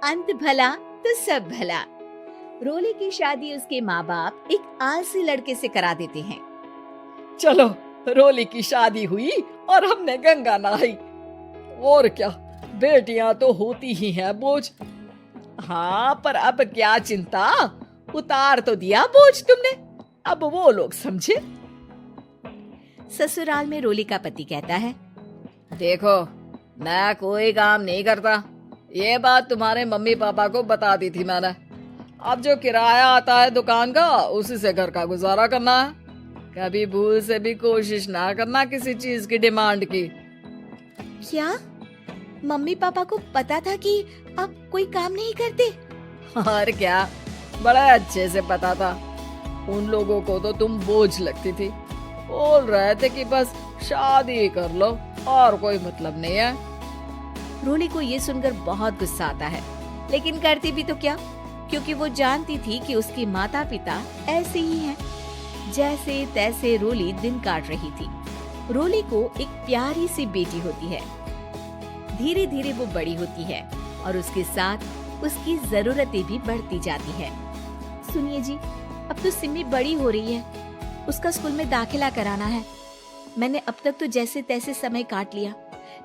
अंत भला तो सब भला। रोली की शादी उसके माँ बाप एक आलसी लड़के से करा देते हैं। चलो, रोली की शादी हुई और हमने गंगा नहाई। और क्या, बेटियां तो होती ही हैं बोझ। हाँ, पर अब क्या चिंता, उतार तो दिया बोझ तुमने, अब वो लोग समझे। ससुराल में रोली का पति कहता है, देखो, मैं कोई काम नहीं करता, ये बात तुम्हारे मम्मी पापा को बता दी थी मैंने। अब जो किराया आता है दुकान का, उसी से घर का गुजारा करना है। कभी भूल से भी कोशिश ना करना किसी चीज की डिमांड की। क्या मम्मी पापा को पता था कि आप कोई काम नहीं करते? और क्या, बड़ा अच्छे से पता था। उन लोगों को तो तुम बोझ लगती थी, बोल रहे थे कि बस शादी कर लो और कोई मतलब नहीं है। रोली को ये सुनकर बहुत गुस्सा आता है, लेकिन करती भी तो क्या, क्योंकि वो जानती थी कि उसके माता पिता ऐसे ही हैं। जैसे तैसे रोली दिन काट रही थी। रोली को एक प्यारी सी बेटी होती है। धीरे धीरे वो बड़ी होती है और उसके साथ उसकी जरूरतें भी बढ़ती जाती है। सुनिए जी, अब तो सिमी बड़ी हो रही है, उसका स्कूल में दाखिला कराना है। मैंने अब तक तो जैसे तैसे समय काट लिया,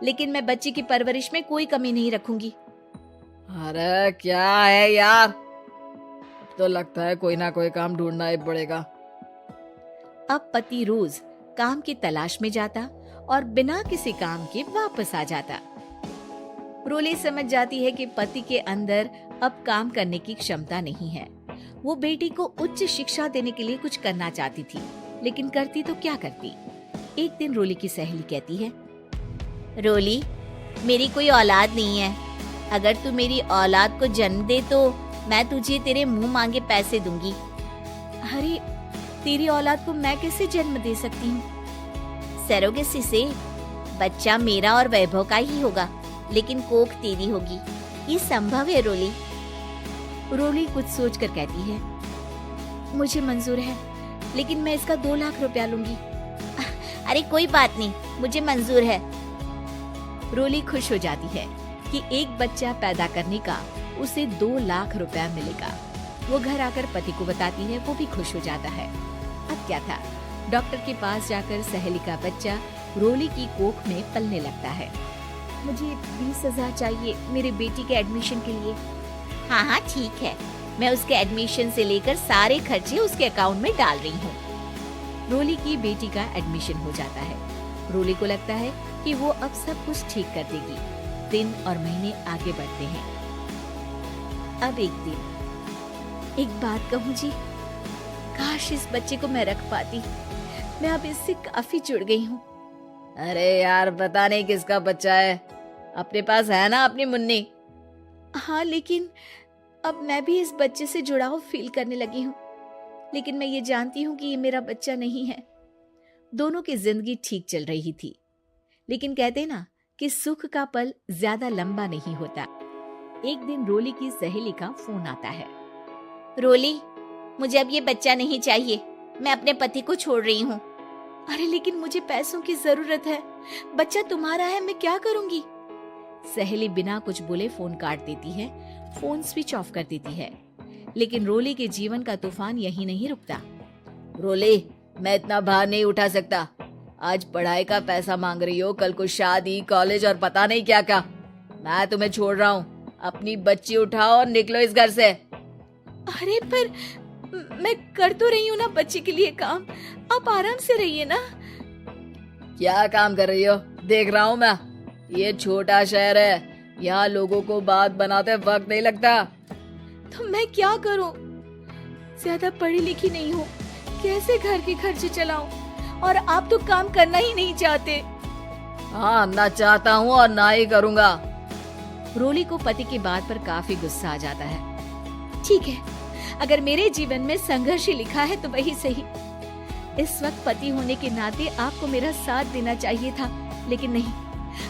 लेकिन मैं बच्ची की परवरिश में कोई कमी नहीं रखूंगी। अरे क्या है यार, अब तो लगता है कोई ना कोई काम ढूंढना ही पड़ेगा। अब पति रोज काम की तलाश में जाता और बिना किसी काम के वापस आ जाता। रोली समझ जाती है कि पति के अंदर अब काम करने की क्षमता नहीं है। वो बेटी को उच्च शिक्षा देने के लिए कुछ करना चाहती थी, लेकिन करती तो क्या करती। एक दिन रोली की सहेली कहती है, रोली, मेरी कोई औलाद नहीं है। अगर तू मेरी औलाद को जन्म दे तो मैं तुझे तेरे मुंह मांगे पैसे दूंगी। अरे, तेरी औलाद को मैं कैसे जन्म दे सकती हूँ? सरोगेसी से बच्चा मेरा और वैभव का ही होगा, लेकिन कोख तेरी होगी। ये संभव है रोली? रोली कुछ सोचकर कहती है, मुझे मंजूर है, लेकिन मैं इसका 2 लाख रुपया लूंगी। अरे कोई बात नहीं, मुझे मंजूर है। रोली खुश हो जाती है कि एक बच्चा पैदा करने का उसे 2 लाख रुपया मिलेगा। वो घर आकर पति को बताती है, वो भी खुश हो जाता है। अब क्या था, डॉक्टर के पास जाकर सहेली का बच्चा रोली की कोख में पलने लगता है। मुझे 20,000 चाहिए मेरे बेटी के एडमिशन के लिए। हाँ हाँ ठीक है, मैं उसके एडमिशन से लेकर सारे खर्चे उसके अकाउंट में डाल रही हूँ। रोली की बेटी का एडमिशन हो जाता है। रोली को लगता है कि वो अब सब कुछ ठीक कर देगी। दिन और महीने आगे बढ़ते हैं। अब एक दिन, एक बात कहूँ जी, काश इस बच्चे को मैं रख पाती। मैं अब इससे काफी जुड़ गई हूँ। अरे यार, पता नहीं किसका बच्चा है, अपने पास है ना अपनी मुन्नी। हाँ, लेकिन अब मैं भी इस बच्चे से जुड़ाव फील करने लगी हूँ, लेकिन मैं ये जानती हूँ कि ये मेरा बच्चा नहीं है। दोनों की जिंदगी ठीक चल रही थी, लेकिन कहते ना कि सुख का पल ज्यादा लंबा नहीं होता। एक दिन रोली की सहेली का फोन आता है। रोली, मुझे अब ये बच्चा नहीं चाहिए, मैं अपने पति को छोड़ रही हूँ। अरे लेकिन मुझे पैसों की जरूरत है, बच्चा तुम्हारा है, मैं क्या करूंगी? सहेली बिना कुछ बोले फोन काट देती है, फोन स्विच ऑफ कर देती है। लेकिन रोली के जीवन का तूफान यही नहीं रुकता। रोली, मैं इतना भार नहीं उठा सकता। आज पढ़ाई का पैसा मांग रही हो, कल को शादी, कॉलेज और पता नहीं क्या क्या। मैं तुम्हें छोड़ रहा हूँ, अपनी बच्ची उठाओ और निकलो इस घर से। अरे पर मैं कर तो रही हूँ ना बच्चे के लिए काम, आप आराम से रहिए ना। क्या काम कर रही हो, देख रहा हूँ मैं। ये छोटा शहर है, यहाँ लोगों को बात बनाते वक्त नहीं लगता। तो मैं क्या करूँ? ज्यादा पढ़ी लिखी नहीं हूँ, कैसे घर के खर्चे चलाऊं? और आप तो काम करना ही नहीं चाहते। हाँ, ना चाहता हूँ और ना ही करूँगा। रोली को पति की बात पर काफी गुस्सा आ जाता है। ठीक है, अगर मेरे जीवन में संघर्ष ही लिखा है तो वही सही। इस वक्त पति होने के नाते आपको मेरा साथ देना चाहिए था, लेकिन नहीं,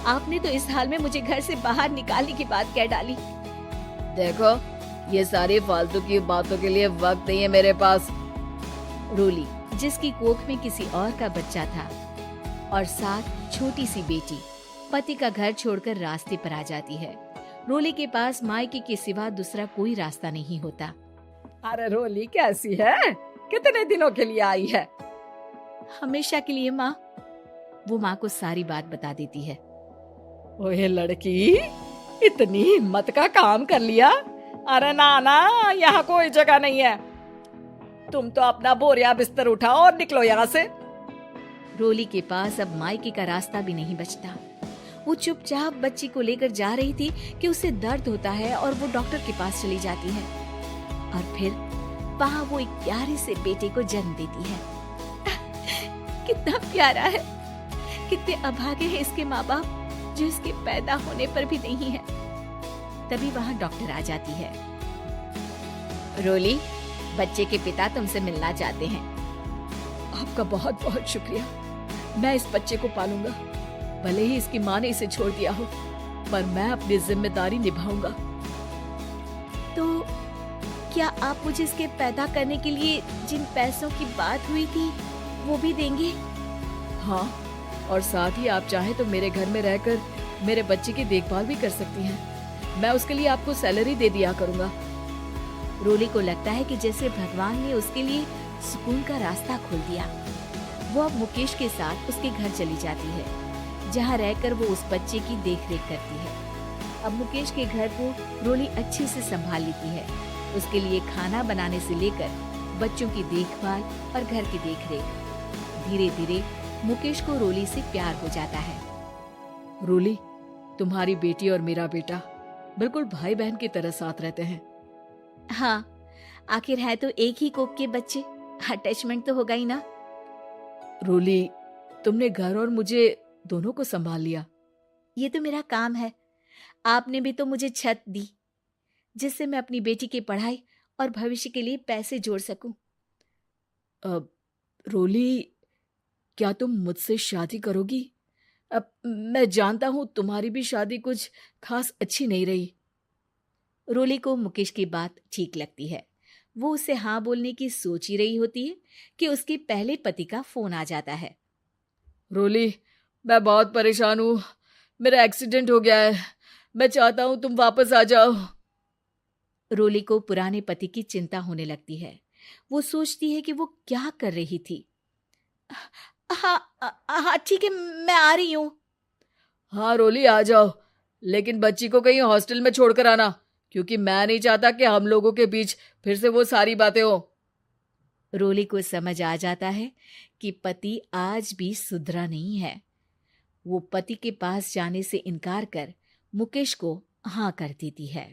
आपने तो इस हाल में मुझे घर से बाहर निकालने की बात कह डाली। देखो, ये सारी फालतू की बातों के लिए वक्त नहीं है मेरे पास। रोली, जिसकी कोख में किसी और का बच्चा था और साथ छोटी सी बेटी, पति का घर छोड़कर रास्ते पर आ जाती है। रोली के पास मायके के सिवा दूसरा कोई रास्ता नहीं होता। अरे रोली कैसी है? कितने दिनों के लिए आई है? हमेशा के लिए माँ। वो माँ को सारी बात बता देती है। ओए लड़की, इतनी हिम्मत का काम कर लिया। अरे ना ना, यहाँ कोई जगह नहीं है। तुम तो अपना बोरिया बिस्तर उठाओ और निकलो यहाँ से। रोली के पास अब मायके का रास्ता भी नहीं बचता। वो चुपचाप बच्ची को लेकर जा रही थी कि उसे दर्द होता है और वो डॉक्टर के पास चली जाती है और फिर वहाँ वो एक प्यारे से बेटे को जन्म देती है। कितना प्यारा है, कितने अभागे हैं इसके माँ बाप जो इसके पैदा होने पर भी नहीं है। तभी वहाँ डॉक्टर आ जाती है। रोली, बच्चे के पिता तुमसे मिलना चाहते हैं। आपका बहुत बहुत शुक्रिया। मैं इस बच्चे को पालूंगा, भले ही इसकी माँ ने इसे छोड़ दिया हो, पर मैं अपनी जिम्मेदारी निभाऊंगा। तो क्या आप मुझे इसके पैदा करने के लिए जिन पैसों की बात हुई थी वो भी देंगे? हाँ, और साथ ही आप चाहे तो मेरे घर में रहकर मेरे बच्चे की देखभाल भी कर सकती हैं। मैं उसके लिए आपको सैलरी दे दिया करूंगा। रोली को लगता है कि जैसे भगवान ने उसके लिए सुकून का रास्ता खोल दिया। वो अब मुकेश के साथ उसके घर चली जाती है, जहाँ रहकर वो उस बच्चे की देखरेख करती है। अब मुकेश के घर को रोली अच्छे से संभाल लेती है। उसके लिए खाना बनाने से लेकर बच्चों की देखभाल और घर की देखरेख। धीरे धीरे मुकेश को रोली से प्यार हो जाता है। रोली, तुम्हारी बेटी और मेरा बेटा बिल्कुल भाई बहन की तरह साथ रहते हैं। हाँ, आखिर है तो एक ही कोख के बच्चे, अटैचमेंट तो होगा ही ना। रोली, तुमने घर और मुझे दोनों को संभाल लिया। ये तो मेरा काम है। आपने भी तो मुझे छत दी जिससे मैं अपनी बेटी की पढ़ाई और भविष्य के लिए पैसे जोड़ सकूं। अब रोली, क्या तुम मुझसे शादी करोगी? अब मैं जानता हूं तुम्हारी भी शादी कुछ खास अच्छी नहीं रही। रोली को मुकेश की बात ठीक लगती है। वो उसे हाँ बोलने की सोच ही रही होती है कि उसके पहले पति का फोन आ जाता है। रोली, मैं बहुत परेशान हूँ। मेरा एक्सीडेंट हो गया है। मैं चाहता हूँ तुम वापस आ जाओ। रोली को पुराने पति की चिंता होने लगती है। वो सोचती है कि वो क्या कर रही थी। हाँ ठीक है, मैं आ रही हूँ। हाँ रोली, आ जाओ, लेकिन बच्ची को कहीं हॉस्टल में छोड़कर आना, क्योंकि मैं नहीं चाहता कि हम लोगों के बीच फिर से वो सारी बातें हो। रोली को समझ आ जाता है कि पति आज भी सुधरा नहीं है। वो पति के पास जाने से इनकार कर मुकेश को हाँ कर देती है।